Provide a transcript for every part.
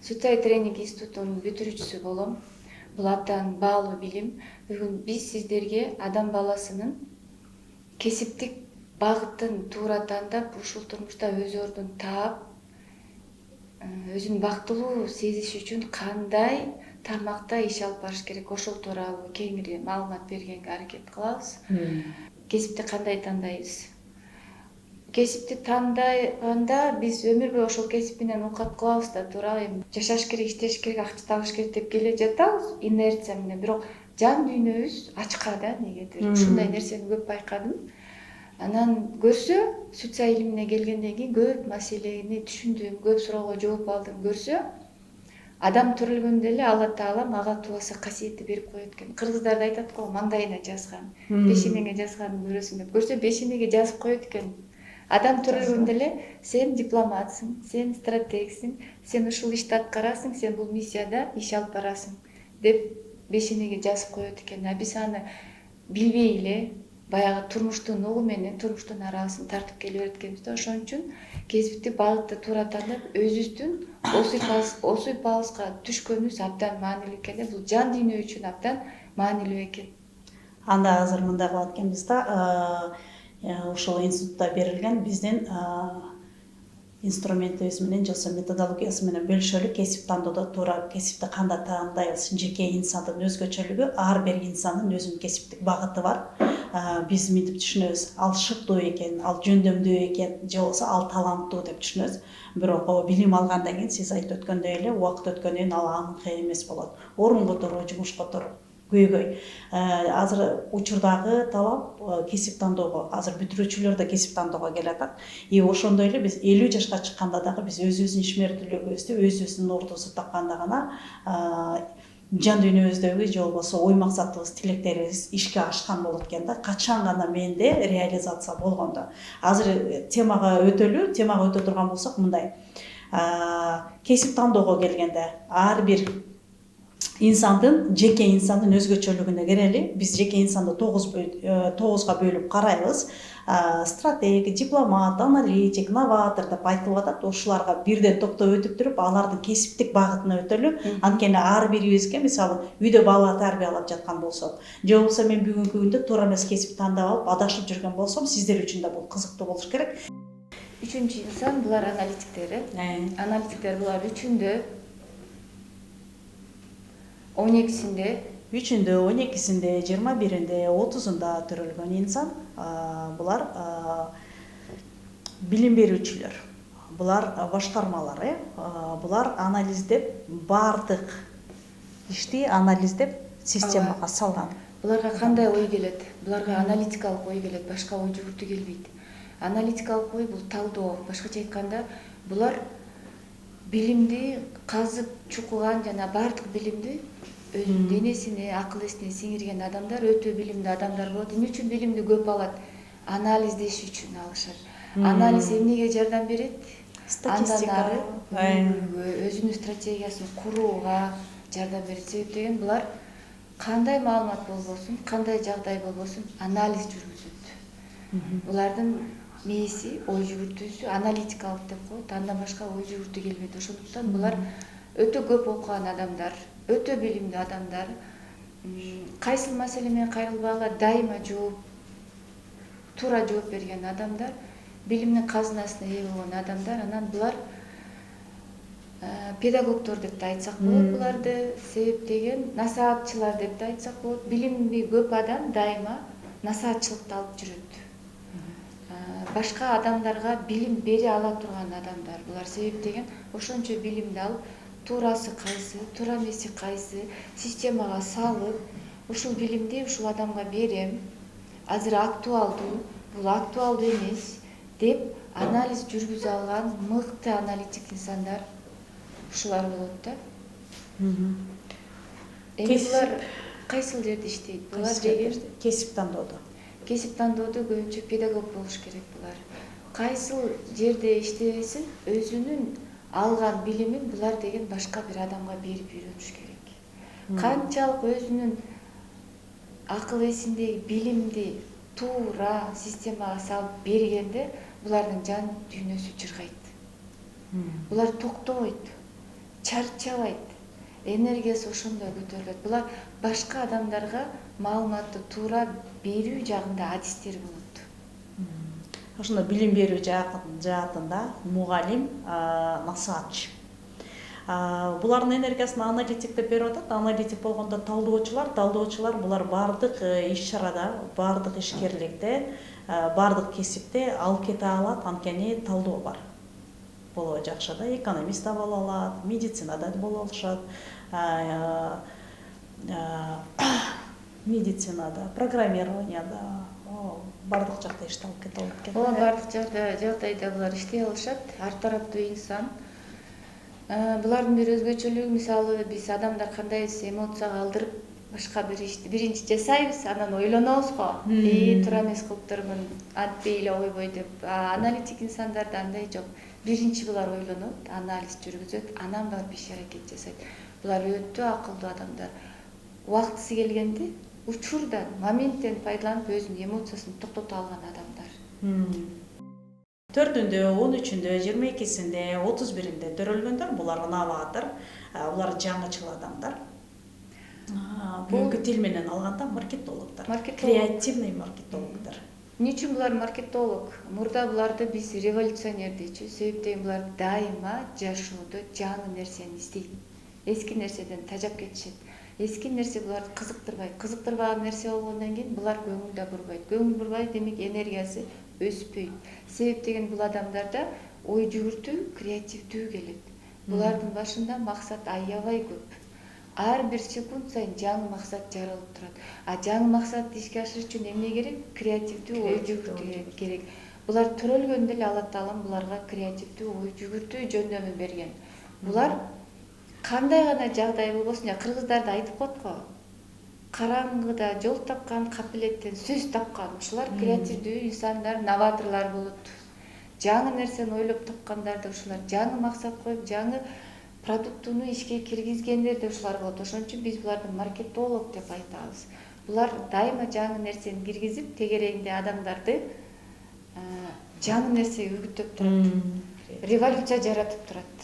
Сутай тренинг институтунун бүтүрүүчүсү болом. Бул абдан баалуу билим. Бүгүн биз сиздерге адам баласынын кесиптик багытын туура тандап, ушул турмушта өз ордун таап, өзүн бактылуу сезиш үчүн кандай тармакта иш алып барыш керек, ошол тууралуу кеңири маалымат бергенге аракет кылабыз. Кесипти кандай тандайбыз? Кесипти тандаганда биз өмүр бою ошол кесип менен окат кылабыз да, туура. Эми жашаш керек, иштеш керек, акча табыш керек деп келе жатабыз инерция менен. Бирок жан дүйнөбүз ачка да, негедир. Ушундай нерсени көп байкадым. Анан көрсө, социал илимине келгенден кийин көп маселени түшүндүм, көп суроого жооп алдым. Көрсө, адам төрөлгөндө эле Алла Таала мага туаса касиетти берип коет экен. Кыргыздарда айтат го, маңдайына жазган, бешенеңе жазганын көрөсүң деп. Көрсө, бешенеге жазып коет экен. Адам төрөлгөндө эле сен дипломатсың, сен стратегсиң, сен ушул ишти аткарасың, сен бул миссияда иш алып барасың деп бешенеге жазып коет экен. А биз аны билбей эле баягы турмуштун угу менен турмуштун арабасын тартып келе берет экенбиз да. Ошон үчүн кесиптик багытты туура тандап, өзүбүздүн осуйпабызга түшкөнүбүз абдан маанилүү экен. Бул жан дүйнө үчүн абдан маанилүү экен. Анда азыр мындай кылат экенбиз да, ушул институтта берилген биздин инструментибиз менен же болбосо методологиясы менен бөлүшөлү. Кесип тандоодо туура кесипти кандай тандайбыз, жеке инсандын өзгөчөлүгү, ар бир инсандын өзүнүн кесиптик багыты бар. Биз мынтип түшүнөбүз, ал шыктуу экен, ал жөндөмдүү экен, же болбосо ал таланттуу деп түшүнөбүз. Бирок билим алгандан кийин сиз айтып өткөндөй эле убакыт өткөндөн кийин ал анык эмес болот. Орун которуу, жумуш которуу көйгөй. Азыр учурдагы талап кесип тандоого, азыр бүтүрүүчүлөр да кесип тандоого келатат. И ошондой эле биз 50 жашка чыкканда дагы биз өзүбүздүн ишмердүүлүгүбүздү, өзүбүздүн ордубузду тапканда гана жан дүйнөбүздөгү же болбосо ой максатыбыз, тилектерибиз ишке ашкан болот экен да. Качан гана менде реализация болгондо. Азыр темага өтө турган болсок, мындай. Кесип тандоого келгенде ар бир жеке инсандын өзгөчөлүгүнө келели. Биз жеке инсанды 9га бөлүп карайбыз. Стратег, дипломат, аналитик, новатор деп айтылып атат. Ушуларга бирден токтоп өтүп туруп, алардын кесиптик багытына өтөлү. Анткени ар бирибизге, мисалы, үйдө бала тарбиялап жаткан болсок, же болбосо мен бүгүнкү күндө туура эмес кесип тандап алып адашып жүргөн болсом, сиздер үчүн да бул кызыктуу болуш керек. Үчүнчү инсан булар аналитиктер. Аналитиктер булар үчүндө 12-синде, 21-синде, 30-унда төрөлгөн инсан. Булар билим берүүчүлөр, булар башкармалар, булар анализдеп, баардык ишти анализдеп системага салган. Буларга кандай ой келет? Буларга аналитикалык ой келет, башка ой жүгүртүү келбейт. Аналитикалык ой бул талдоо. Башкача айтканда, булар билимди казып чукуган жана баардык билимди өзүнүн денесине, акыл эсине сиңирген адамдар өтө билимдүү адамдар болот. Эмне үчүн билимди көп алат? Анализдеш үчүн алышат. Анализ эмнеге жардам берет? Статистика, өзүнүн стратегиясын курууга жардам берет. Себептен булар кандай маалымат болбосун, кандай жагдай болбосун, анализ жүргүзөт. Булардын мээси, ой жүгүртүүсү аналитикалык деп коет. Андан башка ой жүгүртүү келбейт. Ошондуктан булар өтө көп окуган адамдар, өтө билимдүү адамдар. Кайсыл маселе менен кайрылбагыла дайыма туура жооп берген адамдар, билимдин казынасына ээ болгон адамдар. Анан булар педагогдор деп да айтсак болот буларды. Себептеген насаатчылар деп да айтсак болот. Билимди көп адам дайыма насаатчылыкты алып жүрөт. Башка адамдарга билим бере ала турган адамдар булар. Себептеген ошончо билимди алып, туурасы кайсы, туура эмеси кайсы системага салып, ушул билимди ушул адамга берем. Азыр актуалдуу, бул актуалдуу эмес деп анализ жүргүзө алган мыкты аналитик инсандар ушулар болот да. Эми булар кайсыл жерде иштейт? Булар деген кесип тандоодо. Кесип тандоодо көбүнчө педагог болуш керек булар. Кайсыл жерде иштесин, өзүнүн алган билимин булар деген башка бир адамга берип үйрөнүш керек. Канчалык өзүнүн акыл эсиндеги билимди туура системага салып бергенде булардын жан дүйнөсү жыргайт. Булар токтобойт. чарчабайт, энергиясы ошондой көтөрүлөт. Булар башка адамдарга маалыматты туура берүү жагында адистер болот. Ошондо билим берүү жаатында мугалим, насаатчы. Булардын энергиясын аналитик деп берип атат. Аналитик болгондо талдоочулар булар баардык иш-чарада, баардык ишкерликте, баардык кесипте алып кете алат, анткени талдоо бар. Боло жакшы да, экономист да боло алат, медицинада боло алышат, медицинада, программированияда, баардык жакта ишти алып кете алат экен. Ооба, баардык жагдайда булар иштей алышат. Ар тараптуу инсан. Булардын бир өзгөчөлүгү, мисалы биз адамдар кандайбыз эмоцияга алдырып башка бир ишти биринчи жасайбыз, анан ойлонобуз го. Туура эмес кылыптырмын, антпей эле ойбой деп. Аналитик инсандарда андай жок. Биринчи булар ойлонот, анализ жүргүзөт, анан барып иш аракет жасайт. Булар өтө акылдуу адамдар. Убактысы келгенде учурдан, моменттен пайдаланып өзүнүн эмоциясын токтото алган адамдар. 4-үндө, 13-үндө, 22-синде, 31-инде төрөлгөндөр, булар новатор, булар жаңычыл адамдар. Бүгүнкү тил менен алганда маркетологдор, креативный маркетологдор. Эмне үчүн булар маркетолог? Мурда буларды биз революционер дейчү. Себептен булар дайыма жашоодо жаңы нерсени издейт. Эски нерседен тажап кетишет. Эски нерсе буларды кызыктырбайт. Кызыктырбаган нерсе болгондон кийин булар көңүл да бурбайт. Көңүл бурбайт, демек энергиясы өспөйт. Себептен бул адамдарда ой жүгүртүү, креативдүү келет. Булардын башында максат аябай көп. Ар бир секунд сайын жаңы максат жаралып турат. Жаңы максатты ишке ашырыш үчүн эмне керек? Креативдүү ой жүгүртүү керек. Булар төрөлгөндө эле Алла Таалам буларга креативдүү ой жүгүртүү жөндөмү берген. Булар кандай гана жагдай болбосун, кыргыздарда айтып коет го. Караңгыда жол тапкан, капилеттен сөз тапкан. Ушулар креативдүү инсандар, новаторлор болот. Жаңы нерсени ойлоп тапкандар ушулар. Жаңы максат коюп, жаңы продуктуну ишке киргизгендер де ушулар болот. Ошон үчүн биз буларды маркетолог деп айтабыз. Булар дайыма жаңы нерсени киргизип, тегерегинде адамдарды жаңы нерсеге үгүттөп турат. Революция жаратып турат.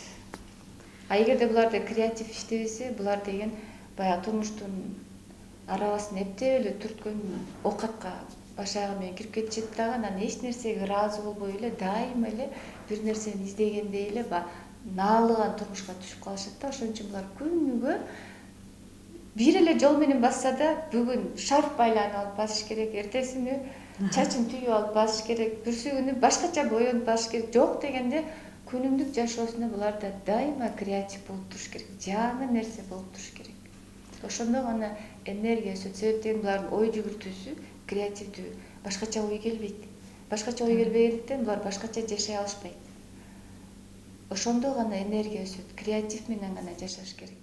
Эгерде буларда креатив иштебесе, булар деген баягы турмуштун арабасын эптеп эле түрткөн окатка башагы менен кирип кетишет дагы, анан эч нерсеге ыраазы болбой эле дайыма эле бир нерсени издегендей эле наалыган турмушка түшүп калышат да. Ошон үчүн булар күнүгө бир эле жол менен басса да, бүгүн шарф байланып алып басыш керек, эртесини чачын түйүп алып басыш керек, бүрсү күнү башкача боенуп басыш керек. Жок дегенде күнүмдүк жашоосунда буларда дайыма креатив болуп туруш керек, жаңы нерсе болуп туруш керек. Ошондо гана энергия өсөт. Себептен булардын ой жүгүртүүсү креативдүү, башкача ой келбейт. Башкача ой келбегендиктен булар башкача жашай алышпайт. Ошондо гана энергия өсөт, креатив менен гана жашаш керек.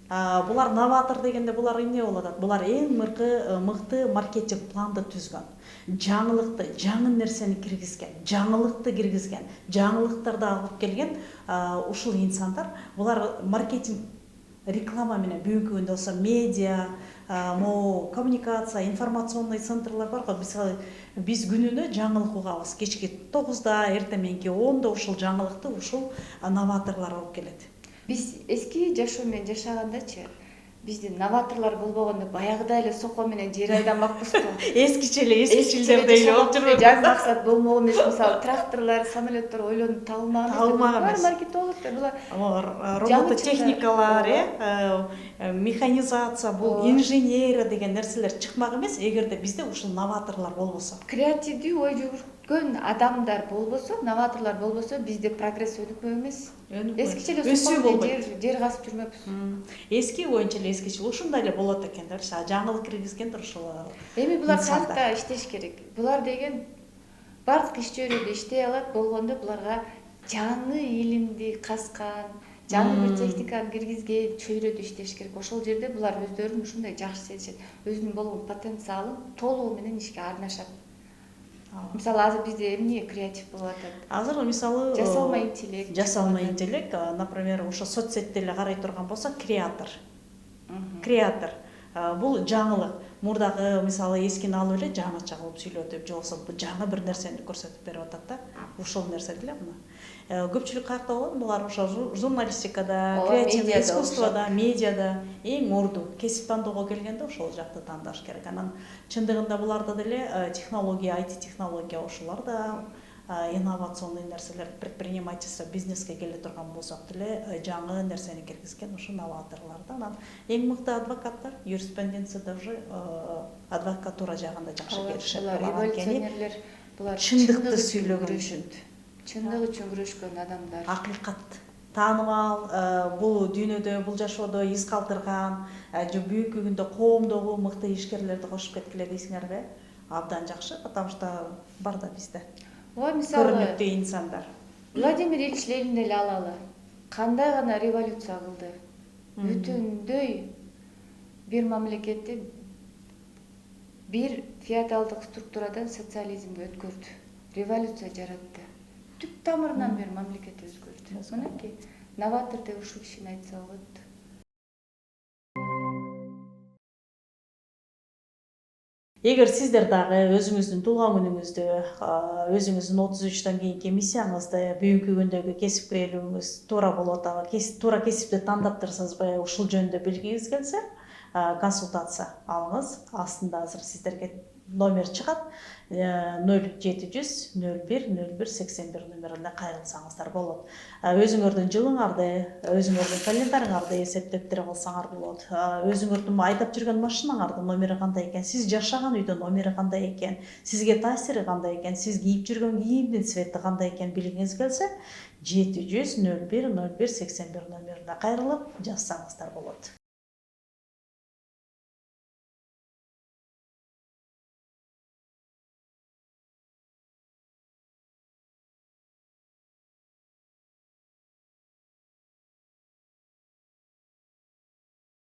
Булар новатор дегенде булар эмне болуп атат? Булар эң мыкты маркетинг планды түзгөн. Жаңылыкты, жаңы нерсени киргизген, жаңылыкты киргизген, жаңылыктарды алып келген ушул инсандар. Булар маркетинг, реклама менен бүгүнкү күндө болсо медиа, коммуникация, информационный центрлар бар го. Биз күнүнө жаңылык угабыз. Кечки 9-да, эртең мененки 10-да ушул жаңылыкты ушул новаторлор алып келет. Биз эски жашоо менен жашагандачы, биздин новаторлор болбогондо баягыдай эле сокко менен жер айдамакпыз го. Эскиче эле эскичилдердей эле болуп жүрбөйбү? Жаңы максат болмок эмес. Мисалы тракторлор, самолеттор ойлонуп табылмаган эмес. Маркетологдор булар робототехникалар, механизация, бул инженерия деген нерселер чыкмак эмес, эгерде бизде ушул новаторлор болбосо. Креативдүү ой жүгүрткөн адамдар болбосо, новаторлор болбосо, бизде прогресс өнүкмөк эмес. Эскиче эле сокко жер казып жүрмөкпүз. Эски боюнча эле эскиче ушундай эле болот экендер. Жаңылык киргизгендер ушул. Эми булар кантта иштеш керек? Булар деген бардык иш чөйрөдө иштей алат болгондо буларга жаңы илимди каскан, жаңы бир техниканы киргизген чөйрөдө иштеш керек. Ошол жерде булар өздөрүн ушундай жакшы сезишет. Өзүнүн болгон потенциалын толугу менен ишке арнашат. Мисалы азыр бизде эмне креатив болуп атат? Азыр мисалы жасалма интеллект, например, ошо соцсетти эле карай турган болсок, креатор. Бул жаңылык. Мурдагы мисалы эскини алып эле жаңыча кылып сүйлөтүп, же болбосо жаңы бир нерсени көрсөтүп берип атат да. Ушул нерсе деле мына. Көпчүлүк каякта болот? Булар ошо журналистикада, Ооба, креативдик медиада искусствода, медиада эң орду. Кесип тандоого келгенде ошол жакты тандаш керек. Анан чындыгында буларда деле технология, IT технология ошолор да инновационный нерселер, предпринимательство, бизнеске келе турган болсок деле жаңы нерсени киргизген ошо новаторлор да. Анан эң мыкты адвокаттар юриспруденцияда уже адвокатура жагында жакшы келишет. Революционерлер булар чындыкты сүйлөгөн үчүн, чындык үчүн күрөшкөн адамдар. акыйкат таанымал, бул дүйнөдө, бул жашоодо из калтырган, же бүгүнкү күндө коомдогу мыкты ишкерлерди кошуп кеткиле дейсиңерби? Абдан жакшы, потому что бар да бизде Ой, мисалы, көрүнүктүү инсандар. Владимир Ильич Ленин эле алалы. Кандай гана революция кылды. Бүтүндөй бир мамлекетти бир феодалдык структурадан социализмге өткөрдү. Революция жаратты. Түп тамырынан бир мамлекетти өзгөртү. Мынакей, новатор деп ушул кишини айтса болот. Эгер сиздер дагы өзүңүздүн туулган күнүңүздү, өзүңүздүн 33төн кийинки миссияңызды, бүгүнкү күндөгү кесипкейлигиңиз туура болуп атабы, туура кесипти тандап турсаңызбы, ушул жөнүндө билгиңиз келсе, консультация алыңыз. Астында азыр сиздерге номер чыгат. 0700 01 01 81 номерине кайрылсаңыздар болот. Өзүңөрдүн жылыңарды, өзүңөрдүн календарыңарды эсептеп бере алсаңар болот. Өзүңөрдүн айдап жүргөн машинаңардын номери кандай экен, сиз жашаган үйдүн номери кандай экен, сизге таасири кандай экен, сиз кийип жүргөн кийимдин цвети кандай экен билгиңиз келсе, 700 01 01 81 номерине кайрылып жазсаңыздар болот.